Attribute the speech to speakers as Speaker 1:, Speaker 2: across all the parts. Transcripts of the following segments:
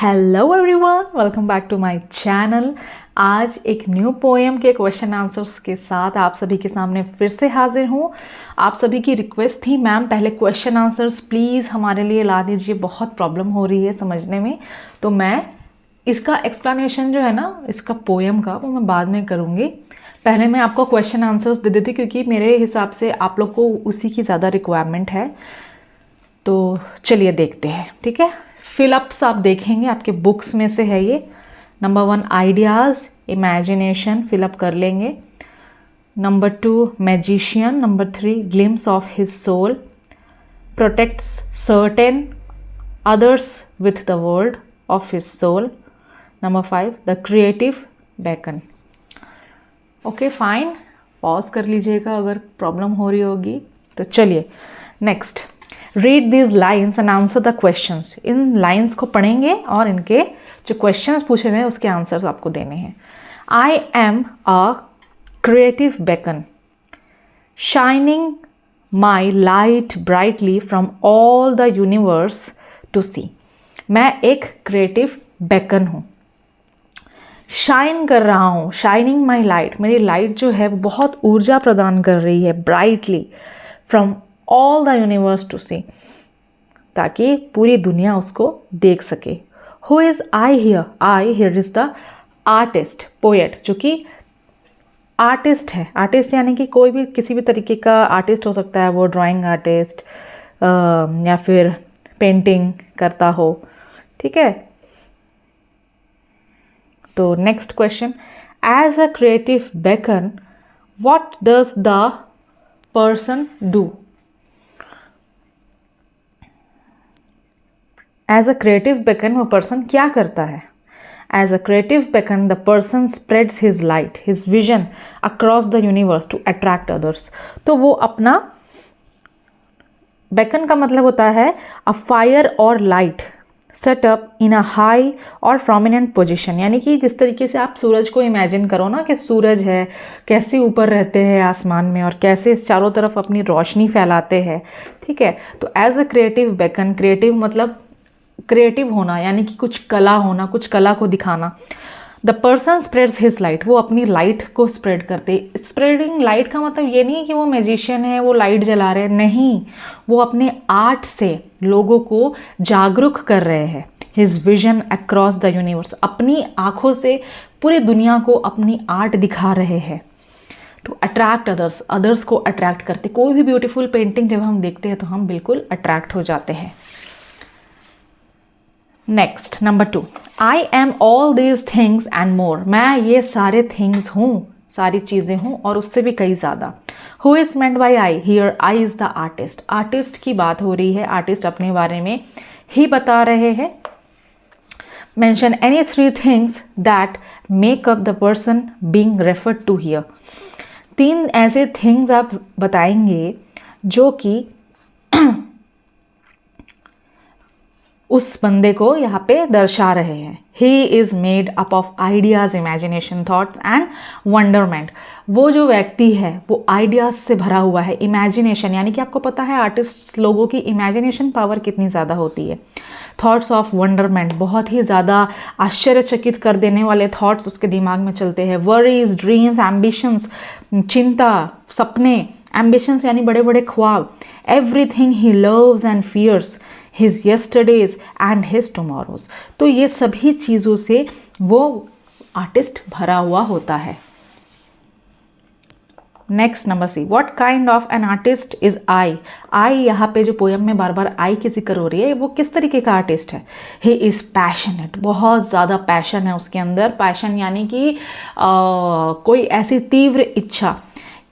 Speaker 1: Hello everyone, welcome back to my channel. आज एक new poem के क्वेश्चन आंसर्स के साथ आप सभी के सामने फिर से हाजिर हूँ। आप सभी की रिक्वेस्ट थी मैम पहले क्वेश्चन आंसर्स प्लीज़ हमारे लिए ला दीजिए, बहुत प्रॉब्लम हो रही है समझने में। तो मैं इसका एक्सप्लेनेशन जो है ना इसका पोएम का वो मैं बाद में करूँगी। पहले मैं आपको क्वेश्चन आंसर्स दे देती क्योंकि मेरे हिसाब से आप लोग को उसी की ज़्यादा रिक्वायरमेंट है। तो चलिए देखते हैं, ठीक है। फिलअप्स आप देखेंगे आपके बुक्स में से है ये। नंबर 1 आइडियाज़, इमेजिनेशन फिलअप कर लेंगे। Number 2 magician. Number 3 glimpse of his soul, protects certain others with the world of his soul. Number 5 the creative beacon. Okay fine, pause कर लीजिएगा अगर प्रॉब्लम हो रही होगी तो। चलिए next, read these lines and answer the questions. In lines को पढ़ेंगे और इनके जो क्वेश्चंस पूछे गए उसके आंसर्स आपको देने हैं। I am a creative beacon shining my light brightly from all the universe to see. मैं एक क्रिएटिव बेकन हूँ, शाइन कर रहा हूँ, शाइनिंग माई लाइट, मेरी लाइट जो है वो बहुत ऊर्जा प्रदान कर रही है, brightly from all the universe to see, ताकि पूरी दुनिया उसको देख सके। Who is I here? I here is the artist, poet, जो कि आर्टिस्ट है। आर्टिस्ट यानी कि कोई भी किसी भी तरीके का आर्टिस्ट हो सकता है, वो ड्राइंग आर्टिस्ट या फिर पेंटिंग करता हो, ठीक है। तो next question, as a creative beacon what does the person do? As a creative beacon वो पर्सन क्या करता है? As a creative beacon the person spreads his light his vision across the universe to attract others. तो वो अपना, beacon का मतलब होता है अ फायर और light set up in a high और प्रोमिनेंट पोजीशन। यानी कि जिस तरीके से आप सूरज को इमेजिन करो ना कि सूरज है, कैसे ऊपर रहते हैं आसमान में और कैसे चारों तरफ अपनी रोशनी फैलाते हैं, ठीक है। तो as a creative beacon, creative मतलब क्रिएटिव होना यानी कि कुछ कला होना, कुछ कला को दिखाना। The person spreads his light, वो अपनी लाइट को स्प्रेड करते। स्प्रेडिंग लाइट का मतलब ये नहीं कि वो मैजिशियन है, वो लाइट जला रहे हैं, नहीं, वो अपने आर्ट से लोगों को जागरूक कर रहे हैं। His vision across the universe, अपनी आँखों से पूरी दुनिया को अपनी आर्ट दिखा रहे हैं। टू अट्रैक्ट अदर्स, अदर्स को अट्रैक्ट करते। कोई भी ब्यूटीफुल पेंटिंग जब हम देखते हैं तो हम बिल्कुल अट्रैक्ट हो जाते हैं। Next number 2, I am all these things and more, मैं ये सारे थिंग्स हूँ, सारी चीज़ें हूँ और उससे भी कई ज़्यादा। Who is meant by I? Here I is the artist, artist की बात हो रही है, आर्टिस्ट अपने बारे में ही बता रहे हैं। Mention any 3 things that make up the person being referred to here. 3 ऐसे थिंग्स आप बताएंगे जो कि उस बंदे को यहाँ पे दर्शा रहे हैं। He is made up of ideas, imagination, thoughts and wonderment. वो जो व्यक्ति है वो आइडियाज़ से भरा हुआ है, इमेजिनेशन यानी कि आपको पता है आर्टिस्ट लोगों की इमेजिनेशन पावर कितनी ज़्यादा होती है। थॉट्स ऑफ वंडरमेंट, बहुत ही ज़्यादा आश्चर्यचकित कर देने वाले थॉट्स उसके दिमाग में चलते हैं। वरीज, ड्रीम्स, एम्बिशंस, चिंता, सपने, एम्बिशंस यानी बड़े बड़े ख्वाब। Everything he loves and fears, his yesterdays and his tomorrows. तो ये सभी चीज़ों से वो आर्टिस्ट भरा हुआ होता है। Next number C, what kind of an artist is I? I यहाँ पे जो पोएम में बार बार आई की जिक्र हो रही है, वो किस तरीके का आर्टिस्ट है? ही इज़ पैशनेट, बहुत ज़्यादा पैशन है उसके अंदर। पैशन यानी कि कोई ऐसी तीव्र इच्छा।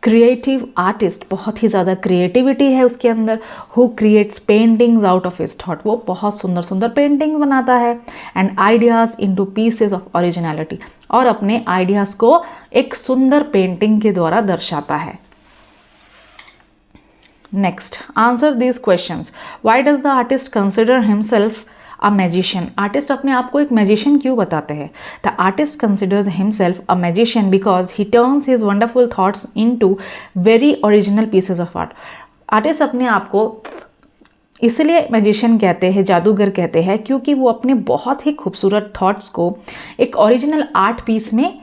Speaker 1: क्रिएटिव आर्टिस्ट, बहुत ही ज़्यादा क्रिएटिविटी है उसके अंदर। Who creates paintings out of his thought, वो बहुत सुंदर सुंदर पेंटिंग बनाता है। And ideas into pieces of originality, और अपने आइडियाज़ को एक सुंदर पेंटिंग के द्वारा दर्शाता है। Next, answer these questions. Why does the artist consider himself a magician? Artist अपने आप को एक मैजिशियन क्यों बताते हैं? The artist considers himself a magician because he turns his wonderful thoughts into very original pieces of art. Artist अपने आप को इसलिए मैजिशियन कहते हैं, जादूगर कहते हैं, क्योंकि वो अपने बहुत ही खूबसूरत थॉट्स को एक ओरिजिनल आर्ट पीस में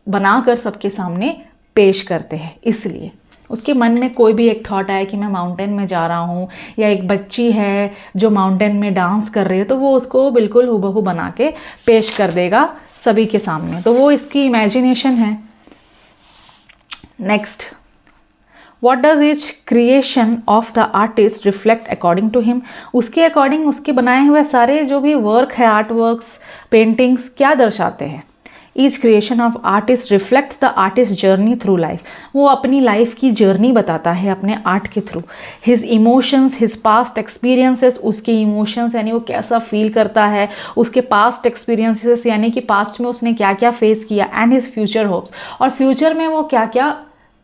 Speaker 1: बनाकर सबके सामने पेश करते हैं। इसलिए उसके मन में कोई भी एक थॉट आए कि मैं माउंटेन में जा रहा हूँ, या एक बच्ची है जो माउंटेन में डांस कर रही है, तो वो उसको बिल्कुल हूबहू बना के पेश कर देगा सभी के सामने। तो वो इसकी इमेजिनेशन है। Next, What does each creation of the artist reflect according to him? उसके अकॉर्डिंग उसके बनाए हुए सारे जो भी वर्क है, आर्ट वर्क्स, पेंटिंग्स क्या दर्शाते हैं? Each creation of artist reflects the artist's journey through life. वो अपनी लाइफ की जर्नी बताता है अपने आर्ट के through. His emotions, his past experiences, उसके इमोशंस यानी वो कैसा फील करता है, उसके पास्ट एक्सपीरियंसेस यानी कि पास्ट में उसने क्या क्या फेस किया, एंड हिज फ्यूचर होप्स, और फ्यूचर में वो क्या क्या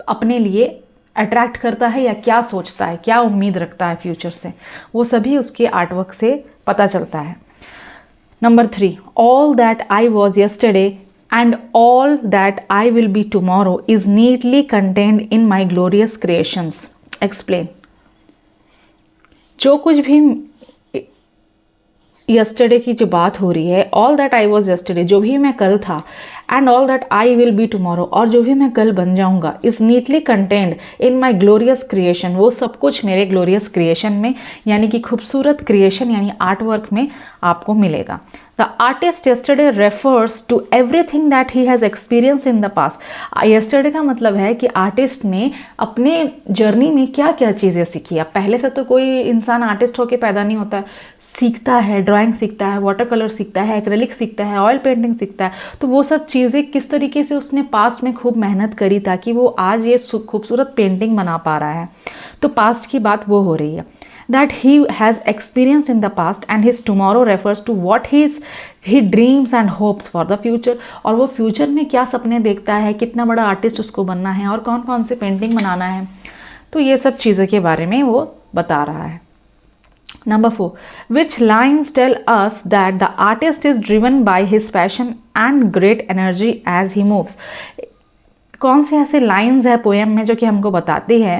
Speaker 1: अपने लिए अट्रैक्ट करता है या क्या सोचता है, क्या उम्मीद रखता है फ्यूचर से, वो सभी उसके आर्टवर्क से पता चलता है। Number 3, all that I was yesterday and all that I will be tomorrow is neatly contained in my glorious creations. Explain. जो कुछ भी यस्टरडे की जो बात हो रही है, all that I was yesterday, जो भी मैं कल था, and all that I will be tomorrow, और जो भी मैं कल बन जाऊंगा, is neatly contained in my glorious creation, वो सब कुछ मेरे ग्लोरियस क्रिएशन में यानी कि खूबसूरत क्रिएशन यानी आर्ट वर्क में आपको मिलेगा। The artist yesterday refers to everything that he has experience in the past. Yesterday का मतलब है कि आर्टिस्ट ने अपने जर्नी में क्या क्या चीज़ें सीखी। अब पहले से तो कोई इंसान आर्टिस्ट होकर पैदा नहीं होता, सीखता है, ड्राइंग सीखता है, वाटर कलर सीखता है, एक्रेलिक सीखता है, ऑयल पेंटिंग सीखता है। तो वो सब चीज़ें किस तरीके से उसने पास्ट में खूब मेहनत करी ताकि वो आज ये खूबसूरत पेंटिंग बना पा रहा है। तो पास्ट की बात वो हो रही है। That he has experienced in the past and his tomorrow refers to what he dreams and hopes for the future, और वो फ्यूचर में क्या सपने देखता है, कितना बड़ा आर्टिस्ट उसको बनना है और कौन कौन से पेंटिंग बनाना है। तो ये सब चीज़ों के बारे में वो बता रहा है। Number 4, which lines tell us that the artist is driven by his passion and great energy as he moves? कौन से ऐसे लाइंस है पोएम में जो कि हमको बताती है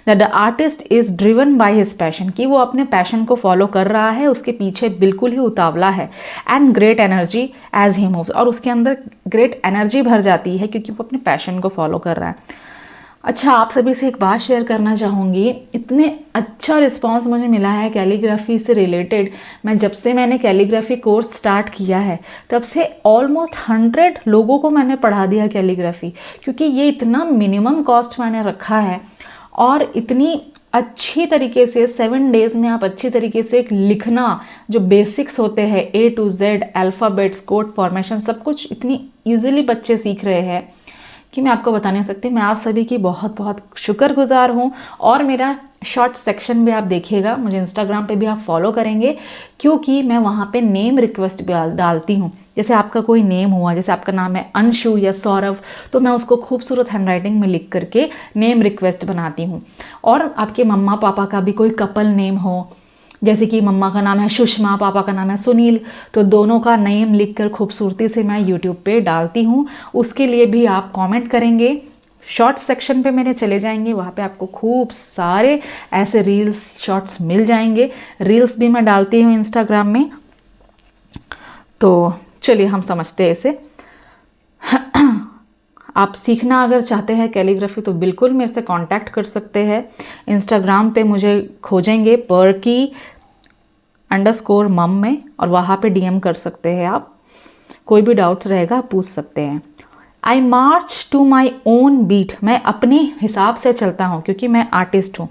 Speaker 1: that the artist is driven by his passion, कि वो अपने पैशन को फॉलो कर रहा है, उसके पीछे बिल्कुल ही उतावला है, and great energy as he moves, और उसके अंदर ग्रेट एनर्जी भर जाती है क्योंकि वो अपने पैशन को फॉलो कर रहा है। अच्छा, आप सभी से एक बात शेयर करना चाहूँगी, इतने अच्छा रिस्पांस मुझे मिला है कैलीग्राफी से रिलेटेड। मैं जब से मैंने कैलीग्राफी कोर्स स्टार्ट किया है तब से ऑलमोस्ट 100 लोगों को मैंने पढ़ा दिया कैलीग्राफी, क्योंकि ये इतना मिनिमम कॉस्ट मैंने रखा है और इतनी अच्छी तरीके से 7 डेज़ में आप अच्छी तरीके से एक लिखना, जो बेसिक्स होते हैं A to Z, alphabets, code formation, सब कुछ इतनी ईजिली बच्चे सीख रहे हैं कि मैं आपको बता नहीं सकती। मैं आप सभी की बहुत बहुत शुक्रगुजार हूँ। और मेरा शॉर्ट सेक्शन भी आप देखिएगा, मुझे इंस्टाग्राम पे भी आप फॉलो करेंगे, क्योंकि मैं वहाँ पे नेम रिक्वेस्ट भी डालती हूँ। जैसे आपका कोई नेम हुआ, जैसे आपका नाम है अंशु या सौरभ, तो मैं उसको खूबसूरत हैंडराइटिंग में लिख करके नेम रिक्वेस्ट बनाती हूँ। और आपके मम्मा पापा का भी कोई कपल नेम हो, जैसे कि मम्मा का नाम है सुषमा, पापा का नाम है सुनील, तो दोनों का नेम लिखकर खूबसूरती से मैं यूट्यूब पे डालती हूँ। उसके लिए भी आप कमेंट करेंगे, शॉर्ट्स सेक्शन पे मेरे चले जाएंगे, वहाँ पे आपको खूब सारे ऐसे रील्स शॉर्ट्स मिल जाएंगे। रील्स भी मैं डालती हूँ इंस्टाग्राम में। तो चलिए हम समझते हैं इसे। आप सीखना अगर चाहते हैं कैलीग्राफी तो बिल्कुल मेरे से कांटेक्ट कर सकते हैं। इंस्टाग्राम पे मुझे खोजेंगे perky_mum में, और वहाँ पे DM कर सकते हैं आप। कोई भी डाउट्स रहेगा आप पूछ सकते हैं। I march to my own beat, मैं अपने हिसाब से चलता हूँ क्योंकि मैं आर्टिस्ट हूँ।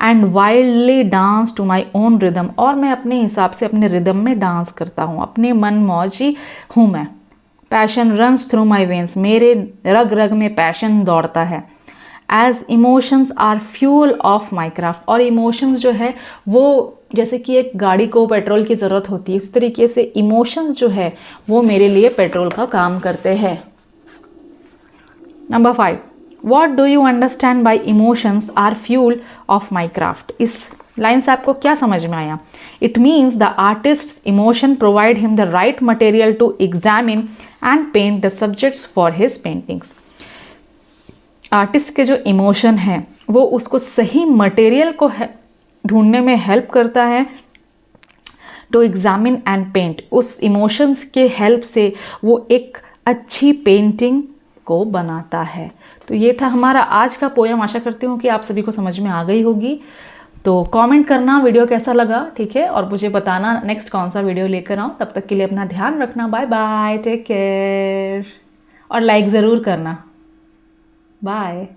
Speaker 1: And wildly dance to my own rhythm, और मैं अपने हिसाब से अपने रिदम में डांस करता हूँ, अपने मन मौजी हूँ मैं। Passion runs through my veins, मेरे रग रग में पैशन दौड़ता है। As emotions are fuel of my craft, और इमोशंस जो है वो जैसे कि एक गाड़ी को पेट्रोल की ज़रूरत होती है, इस तरीके से इमोशंस जो है वो मेरे लिए पेट्रोल का काम करते हैं। Number 5, what do you understand by emotions are fuel of my craft. इस लाइन से आपको क्या समझ में आया? It means the artist emotion provide him the right material to examine and paint the subjects for his paintings. Artist के जो emotion है वो उसको सही मटेरियल को ढूंढने में हेल्प करता है। टू एग्जामिन एंड पेंट, उस इमोशंस के हेल्प से वो एक अच्छी पेंटिंग को बनाता है। तो ये था हमारा आज का पोयम। आशा करती हूँ कि आप सभी को समझ में आ गई होगी। तो कमेंट करना वीडियो कैसा लगा, ठीक है, और मुझे बताना नेक्स्ट कौन सा वीडियो लेकर आऊँ। तब तक के लिए अपना ध्यान रखना। बाय बाय, टेक केयर, और लाइक ज़रूर करना। बाय।